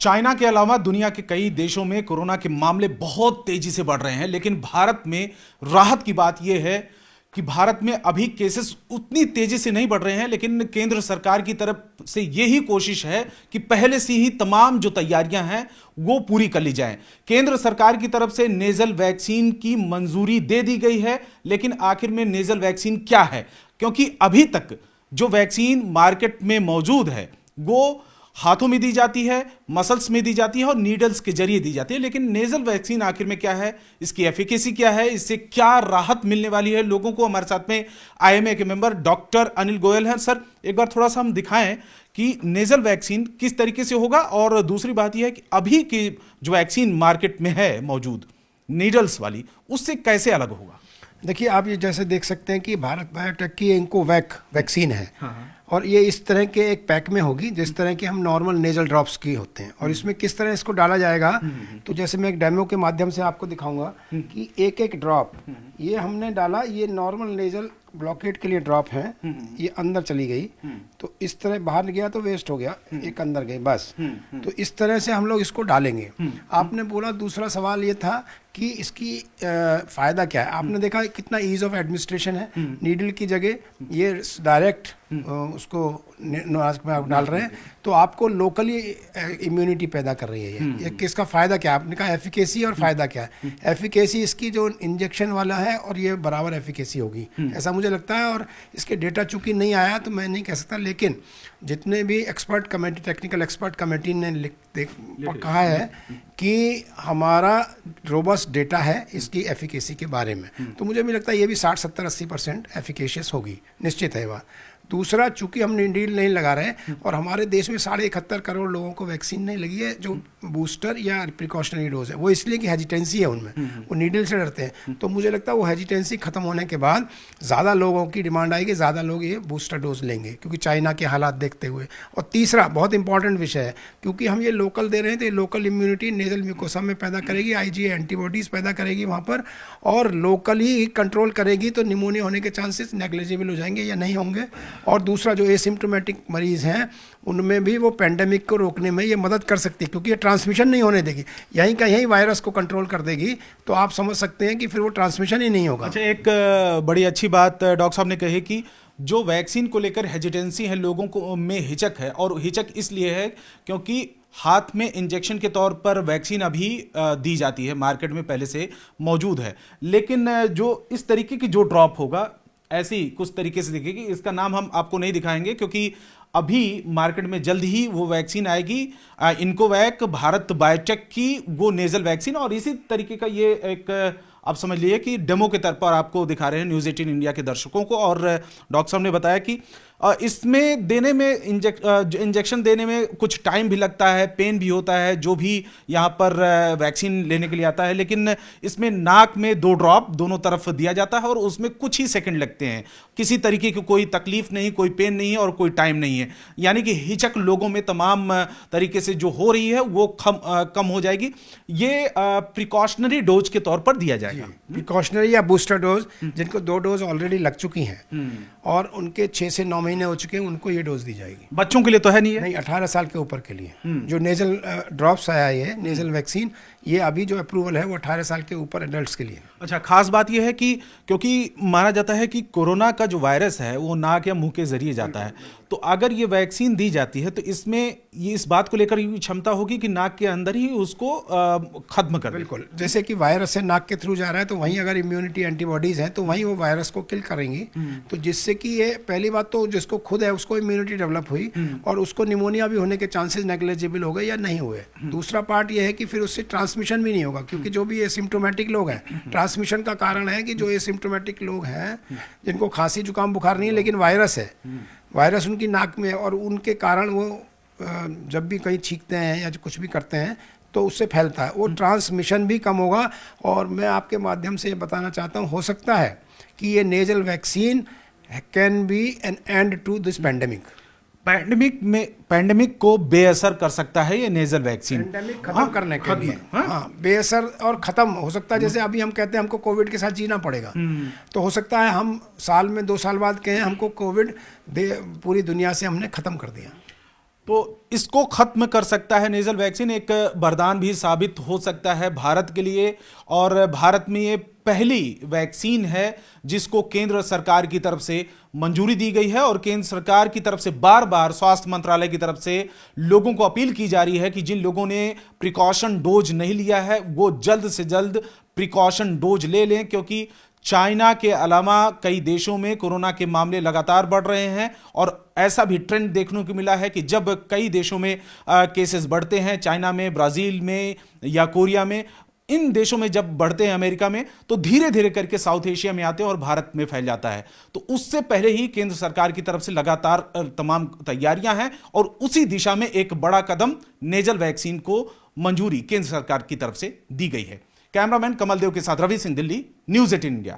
China के अलावा दुनिया के कई देशों में कोरोना के मामले बहुत तेजी से बढ़ रहे हैं, लेकिन भारत में राहत की बात यह है कि भारत में अभी केसेस उतनी तेजी से नहीं बढ़ रहे हैं। लेकिन केंद्र सरकार की तरफ से यही कोशिश है कि पहले से ही तमाम जो तैयारियां हैं वो पूरी कर ली जाएं। केंद्र सरकार की तरफ से नेजल वैक्सीन की मंजूरी दे दी गई है, लेकिन आखिर में नेजल वैक्सीन क्या है, क्योंकि अभी तक जो वैक्सीन मार्केट में मौजूद है वो हाथों में दी जाती है, मसल्स में दी जाती है और नीडल्स के जरिए दी जाती है। लेकिन नेजल वैक्सीन आखिर में क्या है, इसकी एफिकेसी क्या है, इससे क्या राहत मिलने वाली है लोगों को। हमारे साथ में आईएमए के मेंबर डॉक्टर अनिल गोयल हैं। सर, एक बार थोड़ा सा हम दिखाएं कि नेजल वैक्सीन किस तरीके से होगा, और दूसरी बात यह है कि अभी की जो वैक्सीन मार्केट में है मौजूद नीडल्स वाली, उससे कैसे अलग होगा। देखिए, आप ये जैसे देख सकते हैं कि भारत बायोटेक की इनकोवैक वैक्सीन है। और ये इस तरह के एक पैक में होगी जिस तरह के हम नॉर्मल नेजल ड्रॉप्स की होते हैं। और इसमें किस तरह इसको डाला जाएगा, तो जैसे मैं एक डेमो के माध्यम से आपको दिखाऊंगा कि एक एक ड्रॉप ये हमने डाला, ये नॉर्मल नेजल ब्लॉकेट के लिए ड्रॉप है, ये अंदर चली गई तो इस तरह बाहर गया तो वेस्ट हो गया, एक अंदर गई बस। तो इस तरह से हम लोग इसको डालेंगे। आपने बोला, दूसरा सवाल ये था कि इसकी फ़ायदा क्या है। आपने देखा कितना ईज ऑफ एडमिनिस्ट्रेशन है। नीडल की जगह ये डायरेक्ट उसको नाक में आप डाल रहे हैं, तो आपको लोकली इम्यूनिटी पैदा कर रही है। ये किसका फ़ायदा क्या है, आपने कहा एफिकेसी और फ़ायदा क्या है। एफिकेसी इसकी जो इंजेक्शन वाला है और ये बराबर एफिकेसी होगी ऐसा मुझे लगता है। और इसके डेटा चूंकि नहीं आया तो मैं नहीं कह सकता, लेकिन जितने भी expert committee, technical expert committee ने कहा है कि हमारा रोबस्ट डेटा है इसकी एफिकेसी के बारे में, तो मुझे भी लगता है ये भी 60-70-80% एफिकेशियस होगी, निश्चित है बात। दूसरा, चूंकि हम नीडल नहीं लगा रहे हैं और हमारे देश में 71.5 करोड़ लोगों को वैक्सीन नहीं लगी है जो बूस्टर या प्रिकॉशनरी डोज है, वो इसलिए कि हेजिटेंसी है उनमें, वो नीडल से डरते हैं। तो मुझे लगता है वो हेजिटेंसी खत्म होने के बाद ज़्यादा लोगों की डिमांड आएगी, ज़्यादा लोग ये बूस्टर डोज लेंगे, क्योंकि चाइना के हालात देखते हुए। और तीसरा बहुत इंपॉर्टेंट विषय है, क्योंकि हम ये लोकल दे रहे हैं तो ये लोकल इम्यूनिटी नेजल म्यूकोसा में पैदा करेगी, आईजीए एंटीबॉडीज़ पैदा करेगी वहाँ पर, और लोकल ही कंट्रोल करेगी, तो निमोनिया होने के चांसेस नेग्लिजिबल हो जाएंगे या नहीं होंगे। और दूसरा, जो एसिम्प्टोमेटिक मरीज़ हैं उनमें भी वो पेंडेमिक को रोकने में ये मदद कर सकती है, क्योंकि ये ट्रांसमिशन नहीं होने देगी, यहीं का यहीं वायरस को कंट्रोल कर देगी। तो आप समझ सकते हैं कि फिर वो ट्रांसमिशन ही नहीं होगा। अच्छा, एक बड़ी अच्छी बात डॉक्टर साहब ने कही कि जो वैक्सीन को लेकर हेजिटेंसी है, लोगों को में हिचक है, और हिचक इसलिए है क्योंकि हाथ में इंजेक्शन के तौर पर वैक्सीन अभी दी जाती है, मार्केट में पहले से मौजूद है। लेकिन जो इस तरीके की जो ड्रॉप होगा, ऐसी कुछ तरीके से दिखेगी, इसका नाम हम आपको नहीं दिखाएंगे क्योंकि अभी मार्केट में जल्द ही वो वैक्सीन आएगी, इनकोवैक भारत बायोटेक की वो नेजल वैक्सीन। और इसी तरीके का ये एक आप समझ लीजिए कि डेमो के तौर पर आपको दिखा रहे हैं न्यूज़ 18 इंडिया के दर्शकों को। और डॉक्टर साहब ने बताया कि इसमें देने में इंजेक्शन देने में कुछ टाइम भी लगता है, पेन भी होता है जो भी यहाँ पर वैक्सीन लेने के लिए आता है। लेकिन इसमें नाक में 2 ड्रॉप दोनों तरफ दिया जाता है और उसमें कुछ ही सेकंड लगते हैं, किसी तरीके की कोई तकलीफ नहीं, कोई पेन नहीं है और कोई टाइम नहीं है। यानी कि हिचक लोगों में तमाम तरीके से जो हो रही है वो कम हो जाएगी। ये प्रिकॉशनरी डोज के तौर पर दिया जाएगा, प्रिकॉशनरी या बूस्टर डोज, जिनको 2 डोज ऑलरेडी लग चुकी हैं और उनके 6 से 9 महीने हो चुके हैं, उनको ये डोज दी जाएगी। बच्चों के लिए तो है नहीं है? नहीं, 18 साल के ऊपर के लिए जो नेजल ड्रॉप्स आया है, नेजल वैक्सीन, ये अभी जो अप्रूवल है वो 18 साल के ऊपर एडल्ट्स के लिए। अच्छा, खास बात यह है कि क्योंकि माना जाता है कि कोरोना का जो वायरस है वो नाक या मुंह के जरिए जाता है, तो अगर ये वैक्सीन दी जाती है तो इसमें ये इस बात को लेकर क्षमता होगी कि नाक के अंदर ही उसको खत्म कर। बिल्कुल, जैसे कि वायरस से नाक के थ्रू जा रहा है तो वहीं अगर इम्यूनिटी एंटीबॉडीज हैं तो वहीं वो वायरस को किल करेंगी। तो जिससे कि ये पहली बात तो जिसको खुद है उसको इम्यूनिटी डेवलप हुई और उसको निमोनिया भी होने के चांसेस नेग्लिजिबल हो गए या नहीं हुए। दूसरा पार्ट ये है कि फिर उससे ट्रांसमिशन भी नहीं होगा, क्योंकि जो भी एसिम्प्टोमेटिक लोग हैं, ट्रांसमिशन का कारण है कि जो एसिम्प्टोमेटिक लोग हैं जिनको खांसी जुकाम बुखार नहीं है लेकिन वायरस है, वायरस उनकी नाक में है और उनके कारण वो जब भी कहीं छींकते हैं या कुछ भी करते हैं तो उससे फैलता है, वो ट्रांसमिशन भी कम होगा। और मैं आपके माध्यम से ये बताना चाहता हूँ, हो सकता है कि ये nasal vaccine can be an end to this pandemic. Pandemic को बेअसर कर सकता है ये नेजल वैक्सीन, पैंडेमिक खत्म करने के लिए। हाँ, बेअसर और खत्म हो सकता है। जैसे अभी हम कहते हैं हमको कोविड के साथ जीना पड़ेगा, तो हो सकता है हम साल में 2 साल बाद कहें हमको कोविड पूरी दुनिया से हमने खत्म कर दिया। तो इसको खत्म कर सकता है नेजल वैक्सीन, एक वरदान भी साबित हो सकता है भारत के लिए। और भारत में ये पहली वैक्सीन है जिसको केंद्र सरकार की तरफ से मंजूरी दी गई है, और केंद्र सरकार की तरफ से बार बार स्वास्थ्य मंत्रालय की तरफ से लोगों को अपील की जा रही है कि जिन लोगों ने प्रिकॉशन डोज नहीं लिया है वो जल्द से जल्द प्रिकॉशन डोज ले लें, क्योंकि चाइना के अलावा कई देशों में कोरोना के मामले लगातार बढ़ रहे हैं। और ऐसा भी ट्रेंड देखने को मिला है कि जब कई देशों में केसेस बढ़ते हैं, चाइना में, ब्राजील में या कोरिया में, इन देशों में जब बढ़ते हैं, अमेरिका में, तो धीरे धीरे करके साउथ एशिया में आते हैं और भारत में फैल जाता है। तो उससे पहले ही केंद्र सरकार की तरफ से लगातार तमाम तैयारियां हैं, और उसी दिशा में एक बड़ा कदम नेजल वैक्सीन को मंजूरी केंद्र सरकार की तरफ से दी गई है। कैमरामैन कमल देव के साथ रवि सिंह, दिल्ली, न्यूज़ 18 इंडिया।